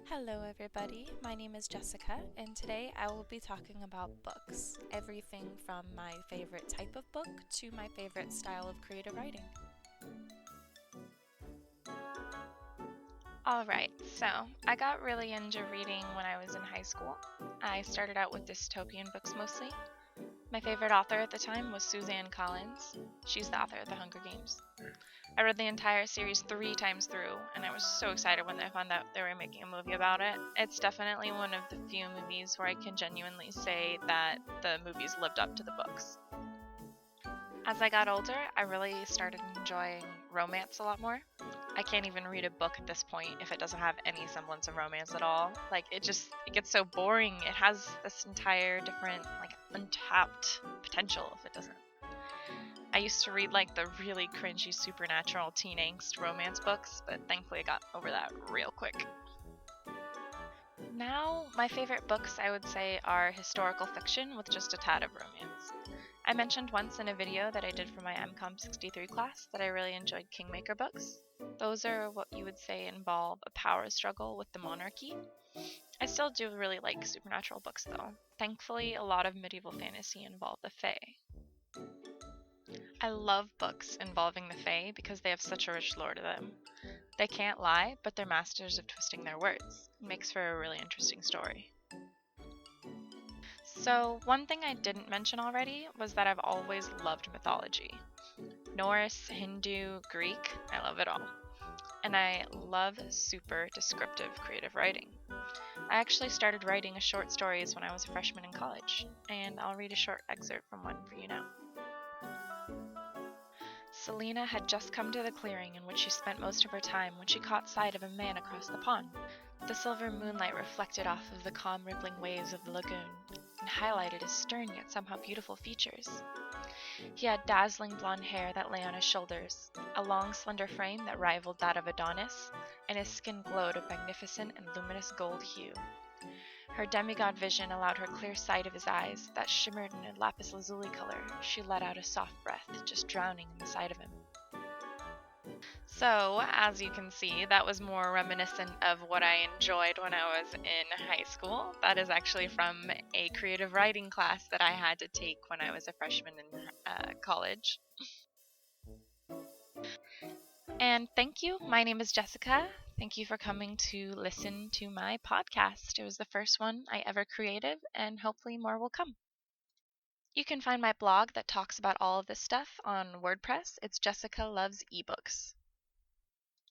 Hello, everybody. My name is Jessica, and today I will be talking about books. Everything from my favorite type of book to my favorite style of creative writing. Alright, so I got really into reading when I was in high school. I started out with dystopian books mostly. My favorite author at the time was Suzanne Collins. She's the author of The Hunger Games. I read the entire series 3 times through, and I was so excited when I found out they were making a movie about it. It's definitely one of the few movies where I can genuinely say that the movies lived up to the books. As I got older, I really started enjoying romance a lot more. I can't even read a book at this point if it doesn't have any semblance of romance at all. It gets so boring. It has this entire different, untapped potential if it doesn't. I used to read the really cringy supernatural teen angst romance books, but thankfully I got over that real quick. Now, my favorite books I would say are historical fiction with just a tad of romance. I mentioned once in a video that I did for my MCOM 63 class that I really enjoyed Kingmaker books. Those are what you would say involve a power struggle with the monarchy. I still do really like supernatural books though. Thankfully, a lot of medieval fantasy involve the Fae. I love books involving the Fae because they have such a rich lore to them. They can't lie, but they're masters of twisting their words. It makes for a really interesting story. So, one thing I didn't mention already was that I've always loved mythology. Norse, Hindu, Greek, I love it all. And I love super descriptive creative writing. I actually started writing short stories when I was a freshman in college, and I'll read a short excerpt from one for you now. Selina had just come to the clearing in which she spent most of her time when she caught sight of a man across the pond. The silver moonlight reflected off of the calm rippling waves of the lagoon and highlighted his stern yet somehow beautiful features. He had dazzling blonde hair that lay on his shoulders, a long slender frame that rivaled that of Adonis, and his skin glowed a magnificent and luminous gold hue. Her demigod vision allowed her clear sight of his eyes that shimmered in a lapis lazuli color. She let out a soft breath, just drowning in the sight of him. So, as you can see, that was more reminiscent of what I enjoyed when I was in high school. That is actually from a creative writing class that I had to take when I was a freshman in college. And thank you. My name is Jessica. Thank you for coming to listen to my podcast. It was the first one I ever created, and hopefully more will come. You can find my blog that talks about all of this stuff on WordPress. It's Jessica Loves eBooks.